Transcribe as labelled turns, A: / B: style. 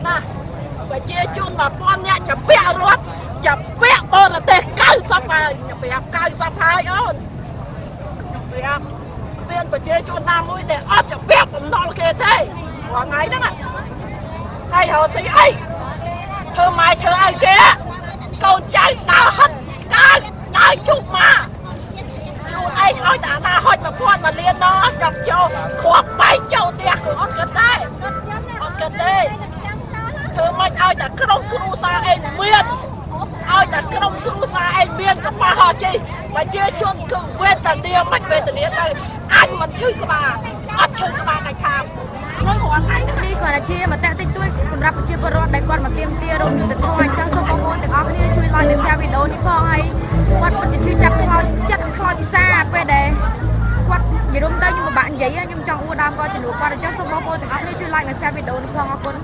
A: ណាប្រជាជន1000នាក់ចាប់ពាក់រត់ចាប់ពាក់បរទេស90ហើយខ្ញុំប្រាប់90ហើយអូនខ្ញុំប្រាប់មានប្រជាជនណាមួយដែលអត់ចាប់ពាក់បំណុលគេទេរាល់ថ្ងៃហ្នឹងហើយរកស៊ីអីធ្វើម៉ែធ្វើអីគេកូនចៅដើរហត់ដើរជុកមកខ្លួនឯងឲ្យតាណាហុច1000មកលៀនណោះចាំចូលគ្រាប់បែកចូលផ្ទះគឺអត់គិតទេអត់គិតទេធ្វើមិនឲ្យតែក្រុមគ្រួសារឯងមានឲ្យតែក្រុមគ្រួសារឯងមានក៏ប៉ះហោះជិះប្រជាជនគឺវេទនាមិនវេទនាទៅអញមិនឈឺក្បាលអត់ឈឺក្បាលតែខាងនឹងរាល់ថ្ងៃនេះគាត់ជាមតិតិចតួចសម្រាប់ប្រជាពលរដ្ឋដែលគាត់មកទៀមទារោគយុទ្ធធម៌អញ្ចឹងសូមបងប្អូនទាំងអស់គ្នាជួយ like និង share វីដេអូនេះផងហើយគាត់ពិតជាជួយចាប់ខ្លោចចិត្តខ្លោចពិសាពេលដែលគាត់និយាយទៅខ្ញុំពិបាកនិយាយខ្ញុំចង់អួតដើមគាត់ជំនួសគាត់អញ្ចឹងសូមបងប្អូនទាំងអស់គ្នាជួយ like និង share វីដេអូនេះផងអរគុណ